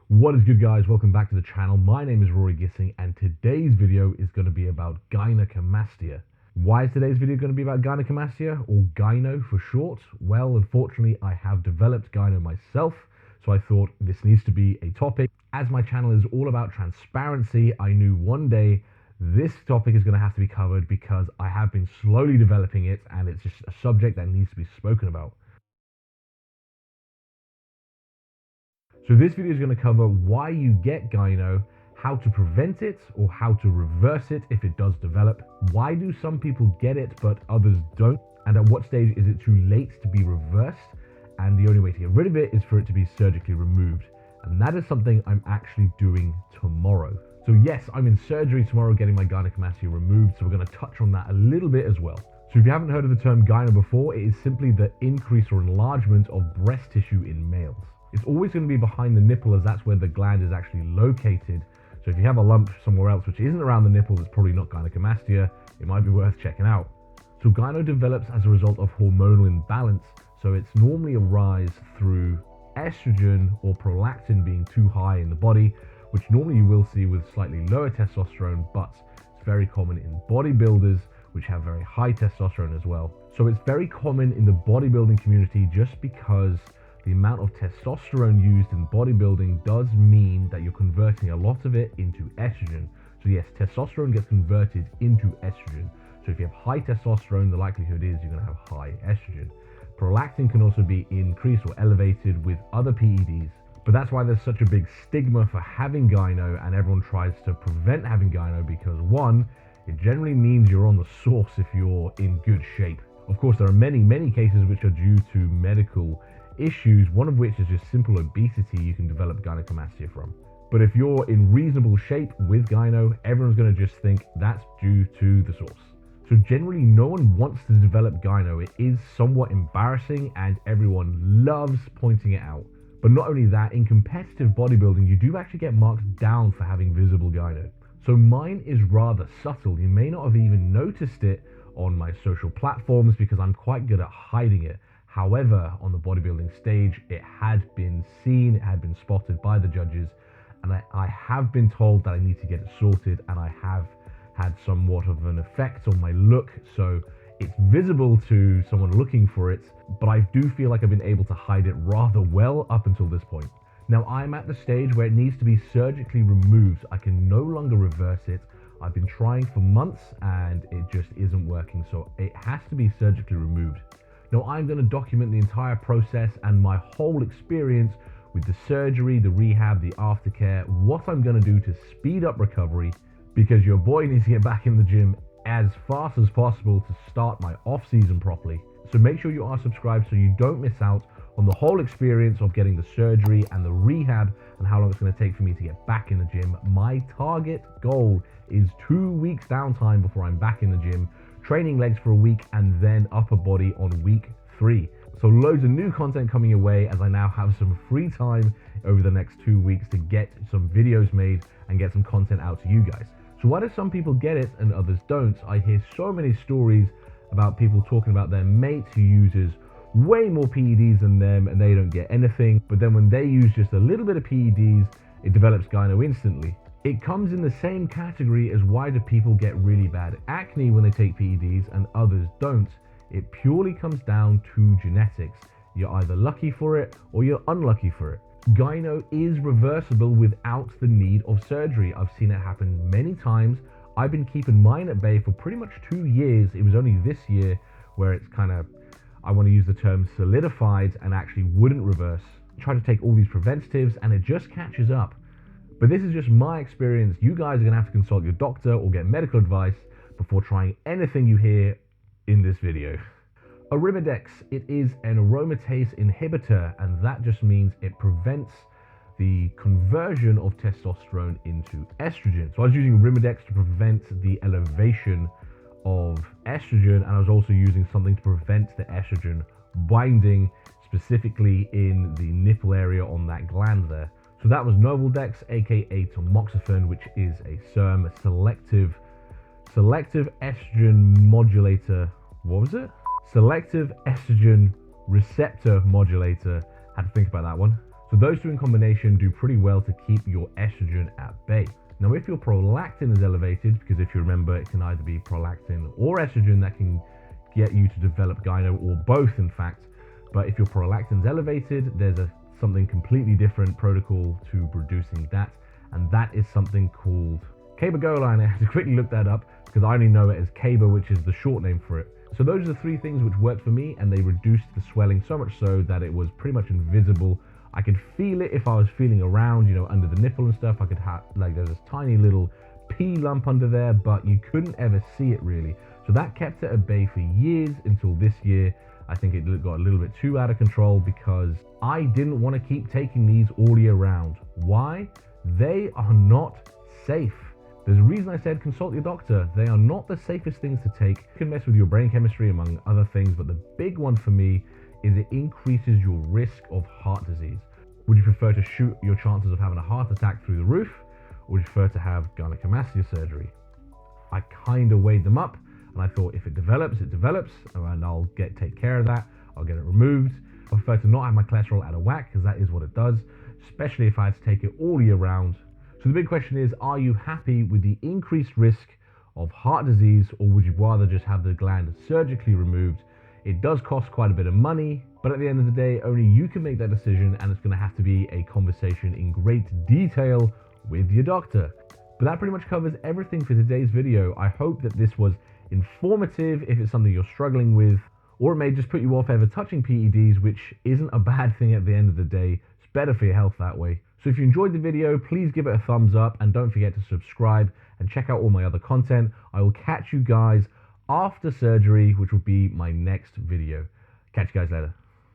What is good, guys? Welcome back to the channel. My name is Rory Gissing and today's video is going to be about gynecomastia. Why is today's video going to be about gynecomastia, or gyno for short? Well, unfortunately, I have developed gyno myself, so I thought this needs to be a topic. As my channel is all about transparency, I knew one day this topic is going to have to be covered because I have been slowly developing it and it's just a subject that needs to be spoken about. So this video is going to cover why you get gyno, how to prevent it or how to reverse it if it does develop, why do some people get it but others don't, and at what stage is it too late to be reversed, and the only way to get rid of it is for it to be surgically removed. And that is something I'm actually doing tomorrow. So yes, I'm in surgery tomorrow getting my gynecomastia removed, so we're going to touch on that a little bit as well. So if you haven't heard of the term gyno before, it is simply the increase or enlargement of breast tissue in males. It's always going to be behind the nipple, as that's where the gland is actually located. So if you have a lump somewhere else which isn't around the nipple, it's probably not gynecomastia. It might be worth checking out. So gyno develops as a result of hormonal imbalance. So it's normally a rise through estrogen or prolactin being too high in the body, which normally you will see with slightly lower testosterone, but it's very common in bodybuilders, which have very high testosterone as well. So it's very common in the bodybuilding community just because the amount of testosterone used in bodybuilding does mean that you're converting a lot of it into estrogen. So yes, testosterone gets converted into estrogen. So if you have high testosterone, the likelihood is you're going to have high estrogen. Prolactin can also be increased or elevated with other PEDs. But that's why there's such a big stigma for having gyno, and everyone tries to prevent having gyno because, one, it generally means you're on the sauce if you're in good shape. Of course, there are many cases which are due to medical issues, one of which is just simple obesity you can develop gynecomastia from. But if you're in reasonable shape with gyno, everyone's going to just think that's due to the source. So generally, no one wants to develop gyno. It is somewhat embarrassing and everyone loves pointing it out. But not only that, in competitive bodybuilding, you do actually get marked down for having visible gyno. So mine is rather subtle. You may not have even noticed it on my social platforms because I'm quite good at hiding it. However, on the bodybuilding stage, it had been seen, it had been spotted by the judges, and I have been told that I need to get it sorted, and I have had somewhat of an effect on my look, so it's visible to someone looking for it, but I do feel like I've been able to hide it rather well up until this point. Now, I'm at the stage where it needs to be surgically removed. I can no longer reverse it. I've been trying for months, and it just isn't working, so it has to be surgically removed. Now, I'm going to document the entire process and my whole experience with the surgery, the rehab, the aftercare, what I'm going to do to speed up recovery, because your boy needs to get back in the gym as fast as possible to start my off season properly. So make sure you are subscribed so you don't miss out on the whole experience of getting the surgery and the rehab and how long it's going to take for me to get back in the gym. My target goal is 2 weeks downtime before I'm back in the gym, training legs for a week and then upper body on week 3. So loads of new content coming your way as I now have some free time over the next 2 weeks to get some videos made and get some content out to you guys. So why do some people get it and others don't? I hear so many stories about people talking about their mate who uses way more PEDs than them and they don't get anything, but then when they use just a little bit of PEDs, it develops gyno instantly. It comes in the same category as why do people get really bad acne when they take PEDs and others don't. It purely comes down to genetics. You're either lucky for it or you're unlucky for it. Gyno is reversible without the need of surgery. I've seen it happen many times. I've been keeping mine at bay for pretty much 2 years. It was only this year where it's kind of, I want to use the term solidified and actually wouldn't reverse. Try to take all these preventatives and it just catches up. But this is just my experience. You guys are going to have to consult your doctor or get medical advice before trying anything you hear in this video. Arimidex, it is an aromatase inhibitor, and that just means it prevents the conversion of testosterone into estrogen. So I was using Arimidex to prevent the elevation of estrogen, and I was also using something to prevent the estrogen binding specifically in the nipple area on that gland there. So that was Novaldex, aka tamoxifen, which is a SERM, a selective estrogen modulator. What was it? Selective estrogen receptor modulator. Had to think about that one. So those two in combination do pretty well to keep your estrogen at bay. Now, if your prolactin is elevated, because if you remember, it can either be prolactin or estrogen that can get you to develop gyno, or both in fact. But if your prolactin is elevated, there's something completely different protocol to reducing that, and that is something called cabergoline. And I had to quickly look that up because I only know it as caber, which is the short name for it. So those are the three things which worked for me, and they reduced the swelling so much so that it was pretty much invisible. I could feel it if I was feeling around, under the nipple and stuff. I could have, there's this tiny little pea lump under there, but you couldn't ever see it really. So that kept it at bay for years until this year. I think it got a little bit too out of control because I didn't want to keep taking these all year round. Why? They are not safe. There's a reason I said consult your doctor. They are not the safest things to take. You can mess with your brain chemistry among other things, but the big one for me is it increases your risk of heart disease. Would you prefer to shoot your chances of having a heart attack through the roof, or would you prefer to have gynecomastia surgery? I kind of weighed them up, and I thought if it develops, it develops, and I'll take care of that. I'll get it removed. I prefer to not have my cholesterol out of whack, because that is what it does, especially if I had to take it all year round. So the big question is, are you happy with the increased risk of heart disease, or would you rather just have the gland surgically removed? It does cost quite a bit of money, but at the end of the day, only you can make that decision, and it's going to have to be a conversation in great detail with your doctor. But that pretty much covers everything for today's video. I hope that this was informative if it's something you're struggling with, or it may just put you off ever touching PEDs, which isn't a bad thing at the end of the day. It's better for your health that way. So if you enjoyed the video, please give it a thumbs up, and don't forget to subscribe and check out all my other content. I will catch you guys after surgery, which will be my next video. Catch you guys later.